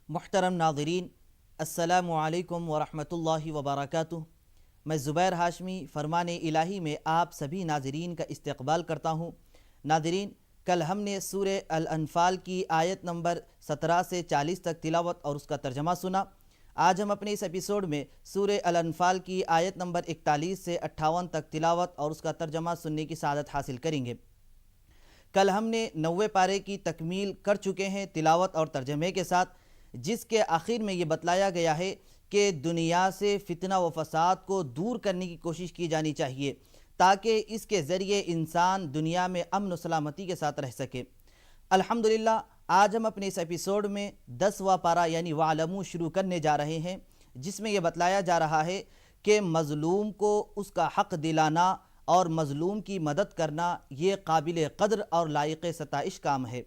मुहतरम नाज़रीन, अस्सलामु अलैकुम वरहमतुल्लाहि वबरकातुहू। मैं ज़ुबैर हाशमी फ़रमान इलाही में आप सभी नाज़रीन का इस्तक़बाल करता हूँ। नाज़रीन, कल हमने सूरे अल अनफ़ाल की आयत नंबर 17 से 40 तक तिलावत और उसका तर्जमा सुना। आज हम अपने इस एपिसोड में सूरे अल अनफ़ाल की आयत नंबर 41 से 58 तक तिलावत और उसका तर्जमा सुनने की सआदत हासिल करेंगे। कल हमने 90 पारे की तकमील कर चुके हैं तिलावत और तर्जमे के साथ, जिसके आखिर में ये बतलाया गया है कि दुनिया से फितना व फसाद को दूर करने की कोशिश की जानी चाहिए ताकि इसके ज़रिए इंसान दुनिया में अमन व सलामती के साथ रह सके। अल्हम्दुलिल्लाह, आज हम अपने इस एपिसोड में 10वां पारा यानी वालमू शुरू करने जा रहे हैं, जिसमें यह बतलाया जा रहा है कि मज़लूम को उसका हक़ दिलाना और मज़लूम की मदद करना ये काबिल क़द्र और लायक़ सताइश काम है।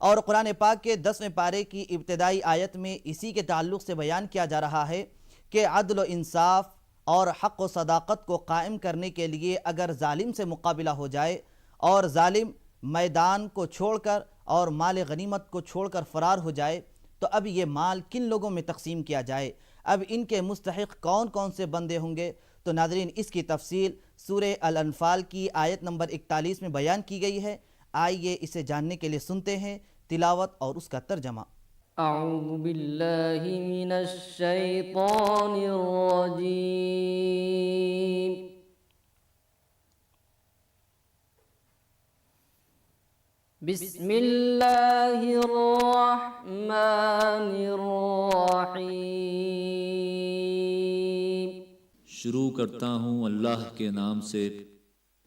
और कुरान पाक के 10वें पारे की इब्तदाई आयत में इसी के ताल्लुक़ से बयान किया जा रहा है कि अदल व इंसाफ़ और हक़ व सदाक़त को कायम करने के लिए अगर ज़ालिम से मुकाबला हो जाए और ज़ालिम मैदान को छोड़कर और माल गनीमत को छोड़कर फ़रार हो जाए, तो अब ये माल किन लोगों में तकसीम किया जाए, अब इनके मुस्तहिक़ कौन कौन से बंदे होंगे। तो नाज़रीन, इसकी तफसील सूरे अल अनफ़ाल की आयत नंबर 41 में बयान की गई है। आइए इसे जानने के लिए सुनते हैं तिलावत और उसका तर्जमा। अऊज़ु बिल्लाहि मिनश शैतानिर रजीम। बिस्मिल्लाहिर रहमानिर रहीम। शुरू करता हूँ अल्लाह के नाम से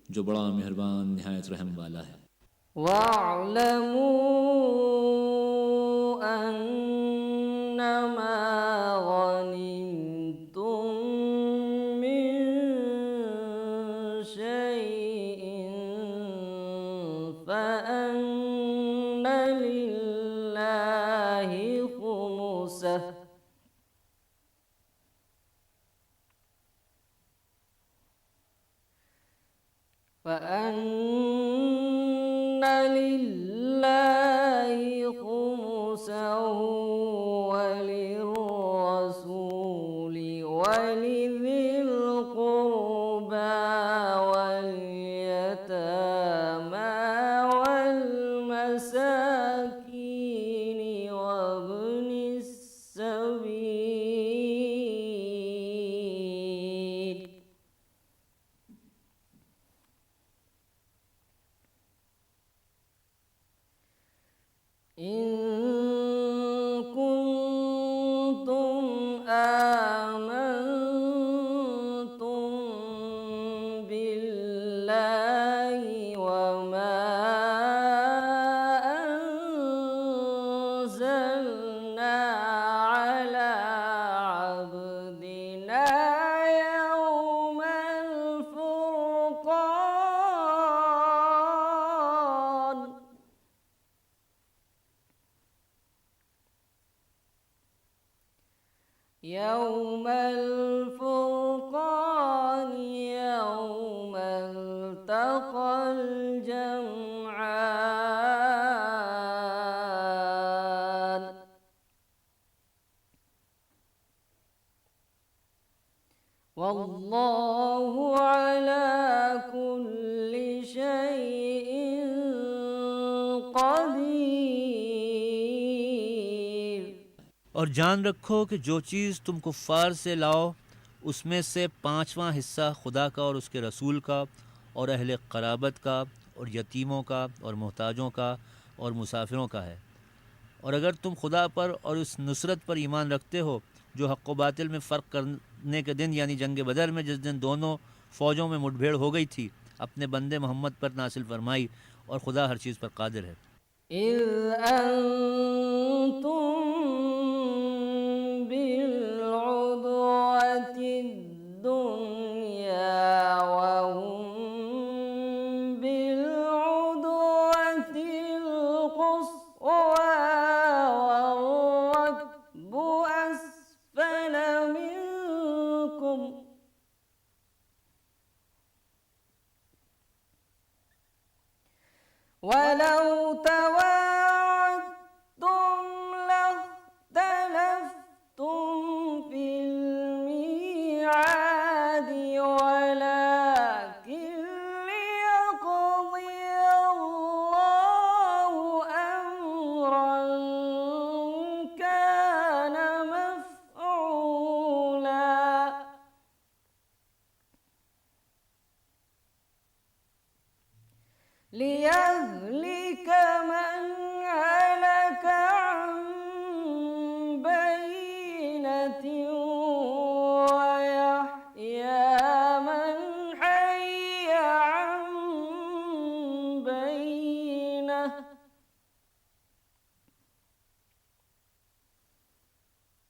जो बड़ा मेहरबान निहायत रहम वाला है। वअलमू अन्नमा गनिमतुम मिन शैइन फअन्न लिल्लाहि खुमुसह वलिर्रसूल वलिज़िल क़ुरबा वल्यतामा वल्मसाकीन वब्निस सबील। इन कुन्तुम आमनतुम बिल्लाहि वमा अंज़लना अला अब्दिना यौमल फुरक़ान। यौमल फुरक़ान यौमल तक़ल जमआन। वल्लाहु अला कुल्लि शैइन क़दीर। और जान रखो कि जो चीज़ तुम कुफ़ार से लाओ उसमें से 5वां हिस्सा खुदा का और उसके रसूल का और अहले क़राबत का और यतीमों का और मोहताजों का और मुसाफिरों का है। और अगर तुम खुदा पर और उस नुसरत पर ईमान रखते हो जो हक़ व बातिल में फ़र्क करने के दिन यानी जंग बदर में जिस दिन दोनों फ़ौजों में मुठभेड़ हो गई थी, अपने बंदे मोहम्मद पर नासिल फरमाई और खुदा हर चीज़ पर कादिर है। इज़ अंतुम बिलउदवतिद दुन्या वहुम बिलउदवतिल क़ुस्वा वर्रक्बु अस्फल मिनकुम वलौ तवाअदतुम लख्तलफ़ लियहलिक मन हलक अन बैनतिन वयहया मन हय्य अन बैनह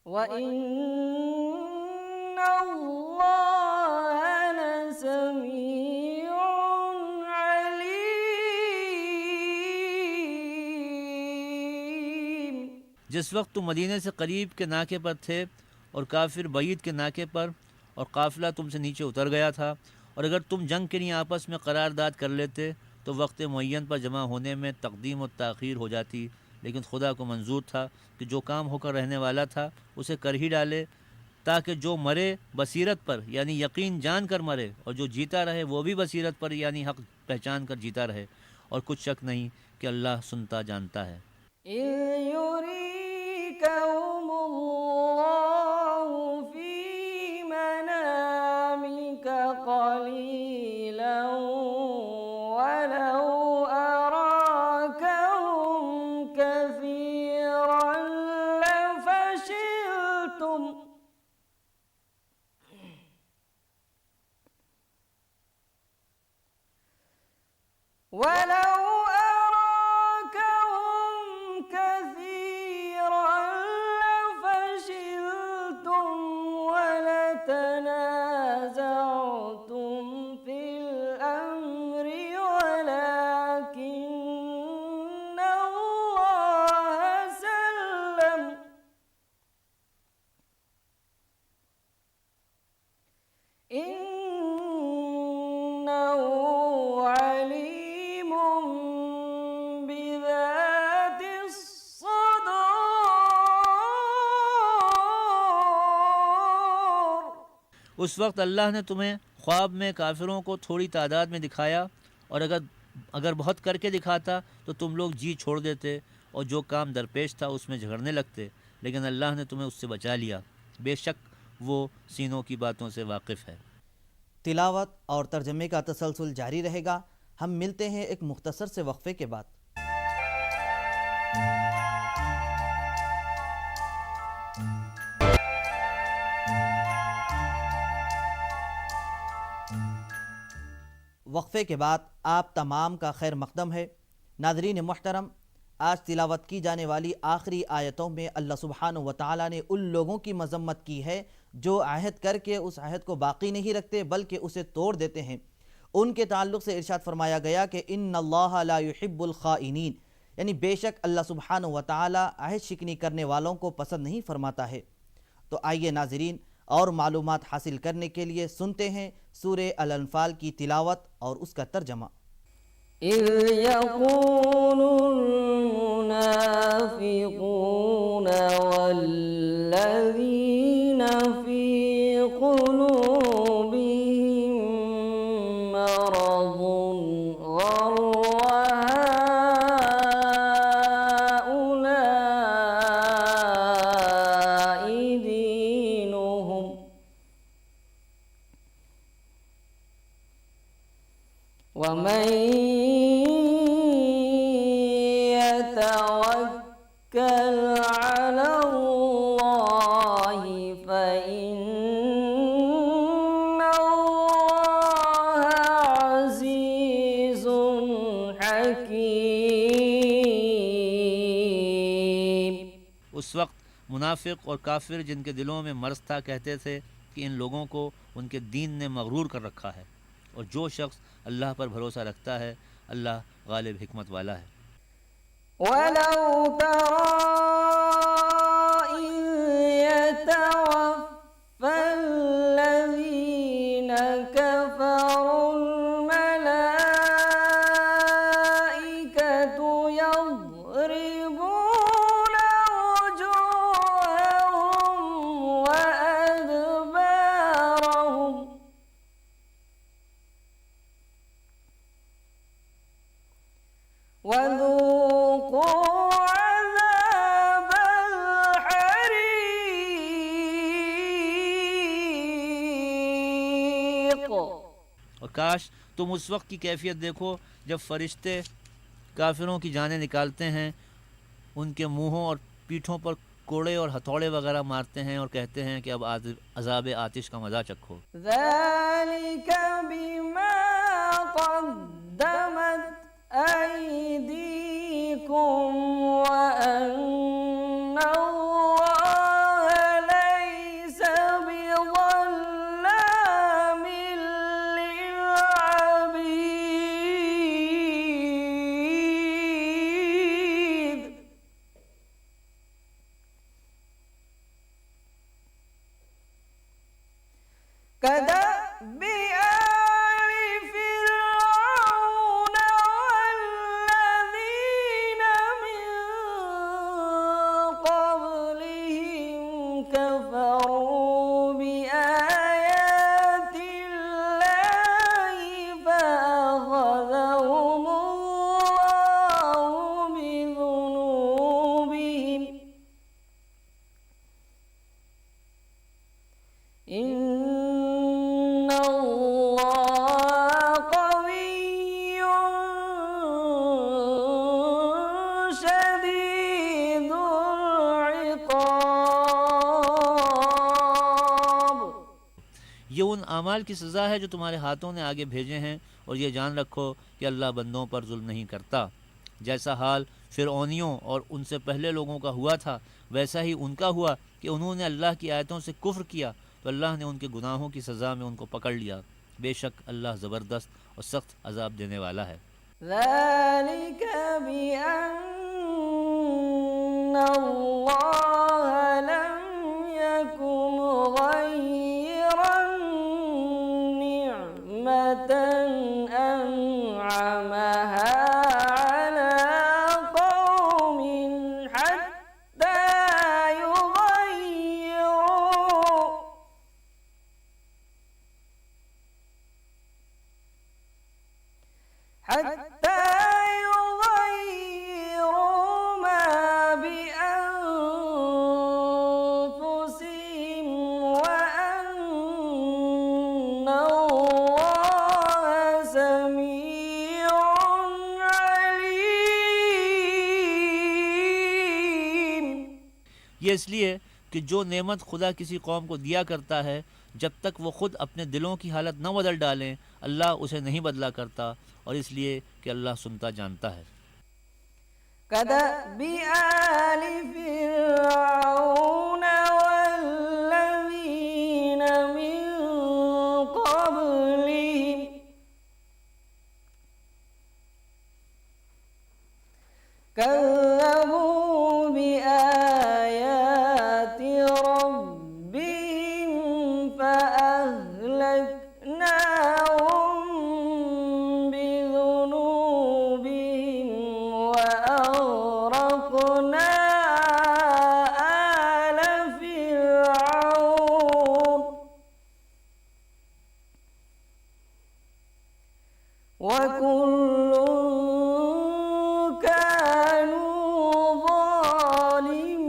वइन्नल्लाह लसमीउन अलीम। जिस वक्त तुम मदीने से करीब के नाके पर थे और काफिर बईद के नाके पर और काफिला तुमसे नीचे उतर गया था, और अगर तुम जंग के लिए आपस में करारदाद कर लेते तो वक्त मुअय्यन पर जमा होने में तकदीम और ताख़ीर हो जाती, लेकिन खुदा को मंजूर था कि जो काम होकर रहने वाला था उसे कर ही डाले, ताकि जो मरे बसीरत पर यानी यकीन जान कर मरे, और जो जीता रहे वो भी बसीरत पर यानी हक़ पहचान कर जीता रहे। और कुछ शक नहीं कि अल्लाह सुनता जानता है। इज़ युरीकहुमुल्लाहु फी मनामिका क़लीलन वलौ अराकहुम कसीरन लफशिलतुम वलौ अराकहुम कसीरन लफशिलतुम वलतनाज़अतुम फिल अम्रि वलाकिन्नल्लाह सल्लम इन्नहु अलीमुम बिज़ातिस सुदूर। उस वक्त अल्लाह ने तुम्हें ख्वाब में काफिरों को थोड़ी तादाद में दिखाया, और अगर बहुत करके दिखाता तो तुम लोग जी छोड़ देते और जो काम दरपेश था उसमें झगड़ने लगते, लेकिन अल्लाह ने तुम्हें उससे बचा लिया। बेशक वो सीनों की बातों से वाकिफ़ है। तिलावत और तर्जमे का तसलसल जारी रहेगा। हम मिलते हैं एक मुख्तसर से वक्फे के बाद। वक्फे के बाद आप तमाम का खैर मकदम है। नाज़रीन मोहतरम, आज तिलावत की जाने वाली आखिरी आयतों में अल्लाह सुब्हानहु व तआला ने उन लोगों की मजम्मत की है जो आहद करके उस आहद को बाकी नहीं रखते बल्कि उसे तोड़ देते हैं। उनके ताल्लुक़ से इरशाद फरमाया गया कि इन्नल्लाह ला युहिब्बुल खाइनीन, यानी बेशक अल्लाह सुब्हानहु व तआला आहद शिकनी करने वालों को पसंद नहीं फरमाता है। तो आइए नाज़रीन, और मालूमात हासिल करने के लिए सुनते हैं सूरे अल-अनफाल की तिलावत और उसका तर्जमा। इज़ यक़ूलुल मुनाफ़िक़ून वल्लज़ीना फ़ी क़ुलूबिहिम मरज़ुन ग़र्र हाउलाइ दीनुहुम वमन यतवक्कल अलल्लाहि फइन्नल्लाह अज़ीज़ुन हकीम। उस वक्त मुनाफिक और काफिर जिनके दिलों में मर्ज़ था कहते थे कि इन लोगों को उनके दीन ने मगरूर कर रखा है, और जो शख्स अल्लाह पर भरोसा रखता है अल्लाह गालिब हिकमत वाला है। वलौ तरा इज़ यतवफ़्फ़ल्लज़ीना कफ़रुल मलाइकतु यضربून वजूहहुम व अदबारहुम वज़ूक़ू अज़ाबल हरीक़। और काश तुम उस वक्त की कैफियत देखो जब फरिश्ते काफिरों की जानें निकालते हैं, उनके मुंहों और पीठों पर कोड़े और हथौड़े वगैरह मारते हैं और कहते हैं कि अब अज़ाब आतिश का मज़ा चखो। ذلك بما قدمت أيديكم وأن الله ليس بظلام للعبيد كدأب آل فرعون والذين من قبلهم كفروا بآيات الله فأخذهم الله بذنوبهم إن الله قوي شديد العقاب ये उन आमाल की सज़ा है जो तुम्हारे हाथों ने आगे भेजे हैं, और ये जान रखो कि अल्लाह बंदों पर जुल्म नहीं करता। जैसा हाल फ़िरऔनियों और उनसे पहले लोगों का हुआ था, वैसा ही उनका हुआ कि उन्होंने अल्लाह की आयतों से कुफ्र किया, तो अल्लाह ने उनके गुनाहों की सज़ा में उनको पकड़ लिया। बेशक अल्लाह ज़बरदस्त और सख्त अजाब देने वाला है। ذلك بأن الله لم يكن غيرا نعمة أنعمها على قوم حتى يغيروا ما بأنفسهم وأن الله سميع عليم ये इसलिए कि जो नेमत खुदा किसी कौम को दिया करता है, जब तक वो खुद अपने दिलों की हालत न बदल डालें, अल्लाह उसे नहीं बदला करता, और इसलिए कि अल्लाह सुनता जानता है। كدأب آل فرعون والذين من قبلهم كذبوا بآيات ربهم فأهلكناهم بذنوبهم وأغرقنا آل فرعون وكل كانوا ظالمين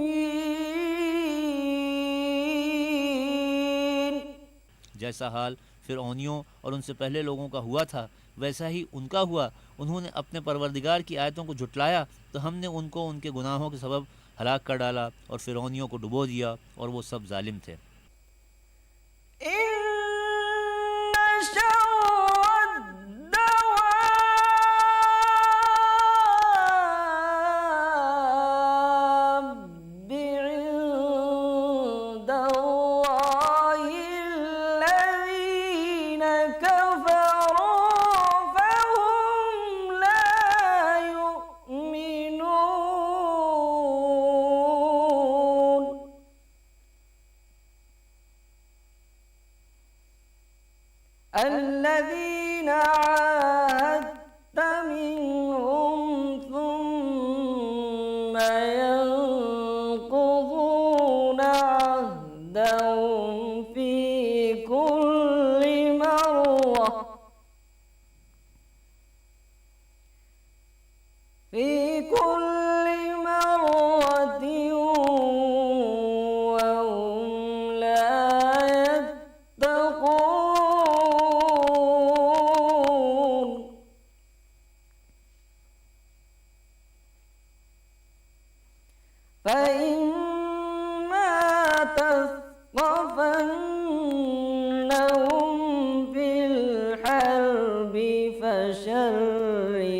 जैसा हाल फ़िरऔनियों और उनसे पहले लोगों का हुआ था, वैसा ही उनका हुआ। उन्होंने अपने परवरदिगार की आयतों को झुटलाया, तो हमने उनको उनके गुनाहों के सबब हलाक कर डाला और फ़िरऔनियों को डुबो दिया, और वो सब जालिम थे। إن شر الدواب عند الله الذين كفروا فهم لا يؤمنون الذين عاهدت منهم ثم ينقضون عهدهم في كل مرة وهم لا يتقون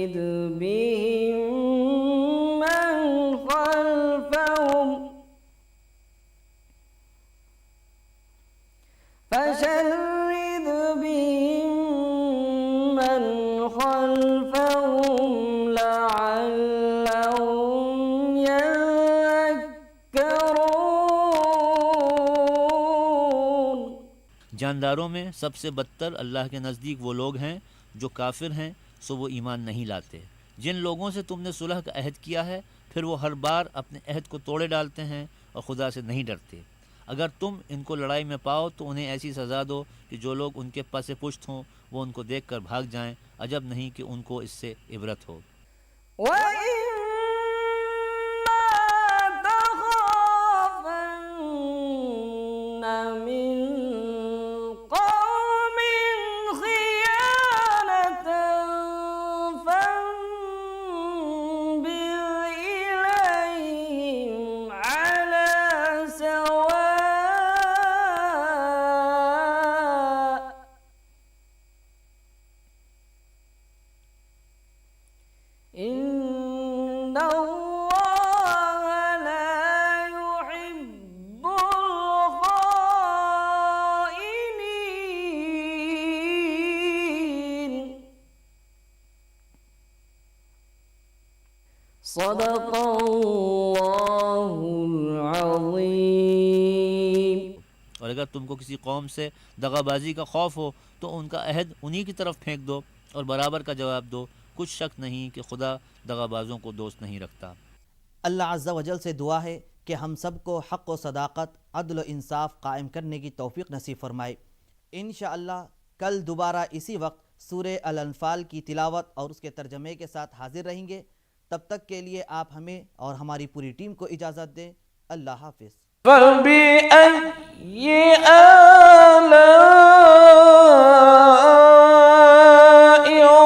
بهم من خلفهم فشرد بهم من خلفهم لعلهم يذكرون। जानदारों में सबसे बदतर अल्लाह के नज़दीक वो लोग हैं जो काफिर हैं, सो वो ईमान नहीं लाते। जिन लोगों से तुमने सुलह का अहद किया है फिर वो हर बार अपने अहद को तोड़े डालते हैं और खुदा से नहीं डरते। अगर तुम इनको लड़ाई में पाओ तो उन्हें ऐसी सज़ा दो कि जो लोग उनके पास पुश्त हों वो उनको देखकर भाग जाएं। अजब नहीं कि उनको इससे इबरत हो। सदक़ल्लाहुल अज़ीम। और अगर तुमको किसी कौम से दगाबाजी का खौफ हो तो उनका अहद उन्हीं की तरफ फेंक दो और बराबर का जवाब दो। कुछ शक नहीं कि खुदा दगाबाजों को दोस्त नहीं रखता। अल्लाह अज़्ज़ा वजल से दुआ है कि हम सबको हक़ व सदाक़त, अदल व इंसाफ कायम करने की तौफ़ीक़ नसीब फ़रमाए। इंशाअल्लाह कल दोबारा इसी वक्त सूरह अल-अनफ़ाल की तिलावत और उसके तर्जमे के साथ हाज़िर रहेंगे। तब तक के लिए आप हमें और हमारी पूरी टीम को इजाज़त दें। अल्लाह हाफ़िज़। فبأي آلاء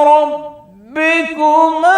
ربكما